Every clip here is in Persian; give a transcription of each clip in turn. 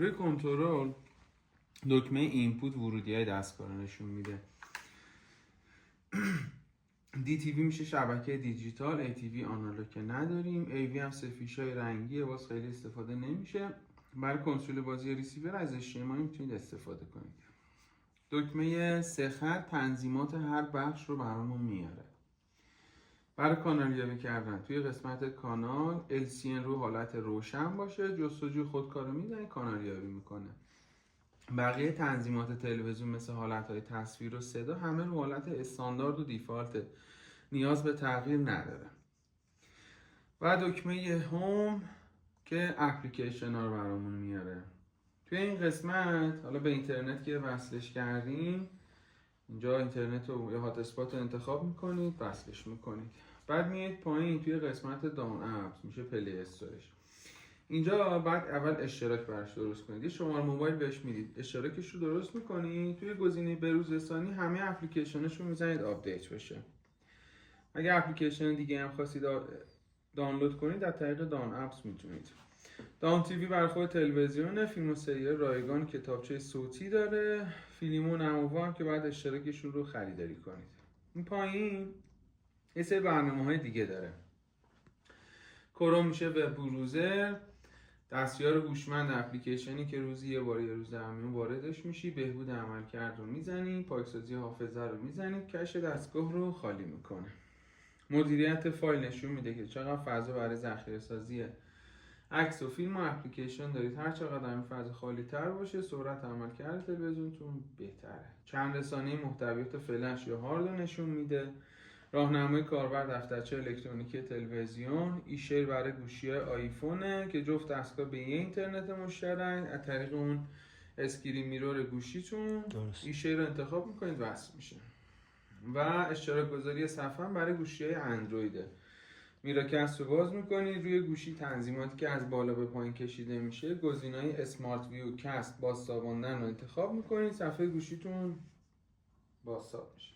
روی کنترل دکمه اینپوت ورودی‌های دستگاه رو نشون میده. DTV میشه شبکه دیجیتال، ATV آنالوگ که نداریم، AV هم سه فیشای رنگیه، باز خیلی استفاده نمیشه. برای کنسول بازی ریسیور از HDMI میتونید استفاده کنید. دکمه سه خط تنظیمات هر بخش رو برامون میاره. برای کانال یابی کردن توی قسمت کانال LCN رو حالت روشن باشه، جستجوی خودکار رو میزنید کانال یابی میکنه. بقیه تنظیمات تلویزیون مثل حالتهای تصویر و صدا همه رو حالت استاندارد و دیفالت، نیاز به تغییر نداره. و دکمه هوم که اپلیکیشن ها رو برامون میاره. توی این قسمت حالا به اینترنت که وصلش کردیم، اینجا اینترنت رو یا هات اسپات رو انتخاب میکنید، وصلش میکنید. بعد میاد پایین توی قسمت داون اپس میشه پلی استورش. اینجا بعد اول اشتراک براش درست کنید. یه شماره موبایل بهش میدید، اشتراکش رو درست میکنید. توی گزینه بروز رسانی همه اپلیکیشنش رو میزنید آپدیت بشه. اگه اپلیکیشن دیگه هم خواستید دانلود کنید از طریق داون اپس میتونید. داون تیوی برای خود تلویزیونه، فیلم و سریال رایگان، کتابچه صوتی داره، فیلم و نمووا هم که بعد اشتراکشون رو خریداری کنید. این پایین یه سری برنامه‌های دیگه داره. کروم میشه وب بروزر، دستیار هوشمند اپلیکیشنی که روزی یه بار یه روز همین واردش میشی، بهبود عملکرد رو میزنی، پاکسازی حافظه رو میزنی، کش دستگاه رو خالی میکنه. مدیریت فایل نشون میده که چقدر فضا برای ذخیره سازی عکس و فیلم و اپلیکیشن دارید. هر چقدر این فضا خالی تر باشه سرعت عملکرد تلویزیونتون بهتره. چند رسانه محتویات فلش یا هارد رو نشون میده. راهنمای کاربر دفترچه الکترونیکی تلویزیون. ایشیر برای گوشی آیفونه که جفت دستگاه به یه اینترنت مشترک، از طریق اون اسکرین میرور گوشیتون ایشیر رو انتخاب میکنید وصل میشه. و اشتراک گذاری صفحه برای گوشی‌های اندرویده. میراکست رو باز میکنید، روی گوشی تنظیماتی که از بالا به پایین کشیده میشه، گزینه‌های اسمارت ویو، کست، بازتاباندن رو انتخاب میکنید، صفحه گوشیتون بازتاب میشه.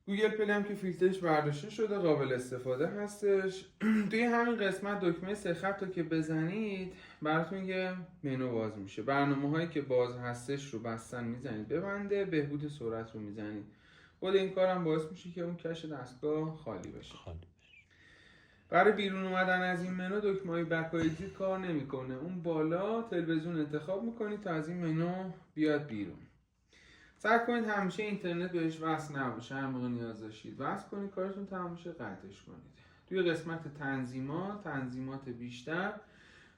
گوگل پلی هم که فیلترش برداشته شده قابل استفاده هستش. توی همین قسمت دکمه سه خط رو که بزنید براتون یه منو باز میشه. برنامه‌هایی که باز هستش رو بستن میزنید ببنده، بهبود سرعت رو میزنید. خود این کارم باعث میشه که اون کش دستگاه خالی بشه. برای بیرون اومدن از این منو دکمه‌های بک و اگزیت کار نمیکنه. اون بالا تلویزیون انتخاب میکنید تا از این منو بیاد بیرون. سعی کنید همیشه اینترنت بهش وصل نباشه، هر موقع نیاز داشتید وصل کنید، کارتون تموم شه قطعش کنید. توی قسمت تنظیمات بیشتر،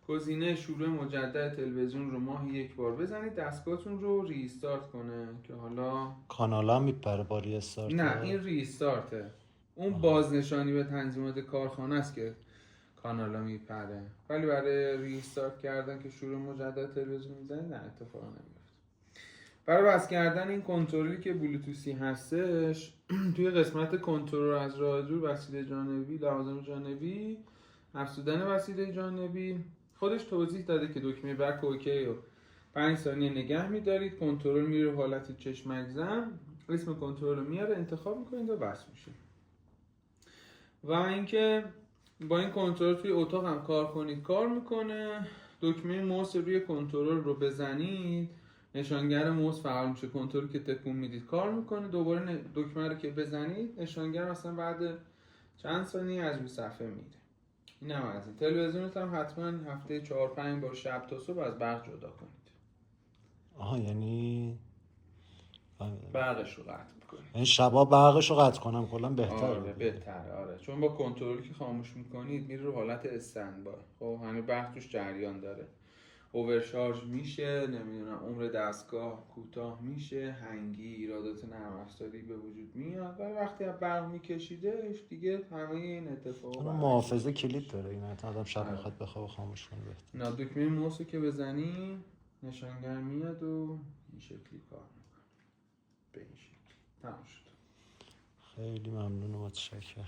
گزینه شروع مجدد تلویزیون رو ماهی یک بار بزنید دستگاهتون رو ریستارت کنه که حالا کانالا میپره با ریستارت. نه این ریستارته. اون بازنشانی به تنظیمات کارخانه است که کانالا میپره، ولی برای ریستارت کردن که شروع مجدد تلویزیون میزنید نه اتفاق نمیفته. برای بس کردن این کنترلی که بلوتوسی هستش توی قسمت کنترل از راه دور، وسیله جانبی، لوازم جانبی، افزودن وسیله جانبی، خودش توضیح داده که دکمه بک اوکی و 5 ثانیه نگه میدارید، کنترل میره حالت چشمک زن، اسم کنترل رو میاره انتخاب میکنید و بس میشه. و اینکه با این کنترل توی اتاق هم کار کنید کار میکنه. دکمه موس روی کنترل رو بزنید نشانگر موس فعال میشه، کنترل که تکون میدید کار میکنه، دوباره دکمه رو که بزنید نشانگر مثلا بعد چند ثانیه از روی صفحه میره. این هم از این. تلویزیونت هم حتما هفته 4-5 بار شب تا صبح از برق جدا کنید. یعنی برقش رو قطع میکنید. این شبا برقش رو قطع کنم کلا بهتره. آره بهتره. آره چون با کنترلی که خاموش میکنید میره رو حالت استندبای. خب همه برق توش جریان داره، اوورشارژ میشه، نمیدونم عمر دستگاه کوتاه میشه، هنگی، ایرادات نرم افزاری به وجود میاد. ولی وقتی از برق میکشیدش دیگه همه این اتفاقا محافظه کلید داره این آدم شب میخواد بخواب خاموش کنه بهتره. نه دکمه موس که بزنی نشانگر میاد و این شکلی کار میکنه. به این شکل تمام شد. خیلی ممنون و متشکرم.